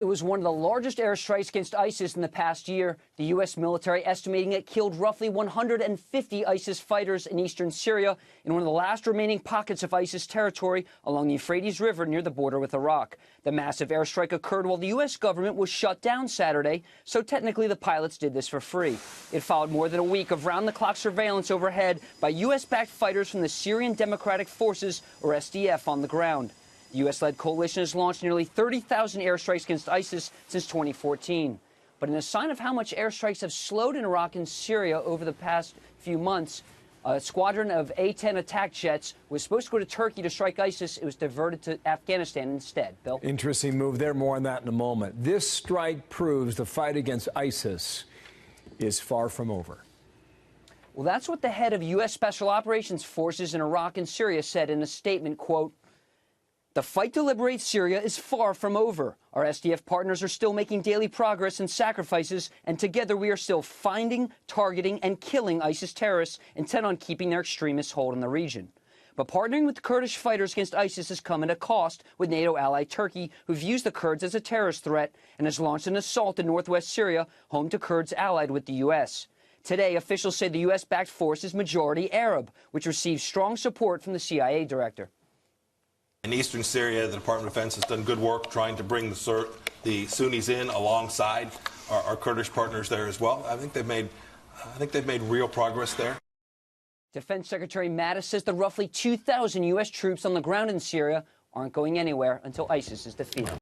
It was one of the largest airstrikes against ISIS in the past year. The U.S. military estimating it killed roughly 150 ISIS fighters in eastern Syria in one of the last remaining pockets of ISIS territory along the Euphrates River near the border with Iraq. The massive airstrike occurred while the U.S. government was shut down Saturday, so technically the pilots did this for free. It followed more than a week of round-the-clock surveillance overhead by U.S.-backed fighters from the Syrian Democratic Forces, or SDF, on the ground. The U.S.-led coalition has launched nearly 30,000 airstrikes against ISIS since 2014. But in a sign of how much airstrikes have slowed in Iraq and Syria over the past few months, a squadron of A-10 attack jets was supposed to go to Turkey to strike ISIS. It was diverted to Afghanistan instead. Bill? Interesting move there. More on that in a moment. This strike proves the fight against ISIS is far from over. Well, that's what the head of U.S. Special Operations Forces in Iraq and Syria said in a statement, quote, "The fight to liberate Syria is far from over. Our SDF partners are still making daily progress and sacrifices, and together we are still finding, targeting, and killing ISIS terrorists intent on keeping their extremist hold in the region. But partnering with the Kurdish fighters against ISIS has come at a cost with NATO ally Turkey, who views the Kurds as a terrorist threat and has launched an assault in northwest Syria, home to Kurds allied with the U.S. Today, officials say the U.S.-backed force is majority Arab, which receives strong support from the CIA director. In eastern Syria, the Department of Defense has done good work trying to bring the Sunnis in alongside our Kurdish partners there as well. I think they've made real progress there. Defense Secretary Mattis says the roughly 2,000 U.S. troops on the ground in Syria aren't going anywhere until ISIS is defeated.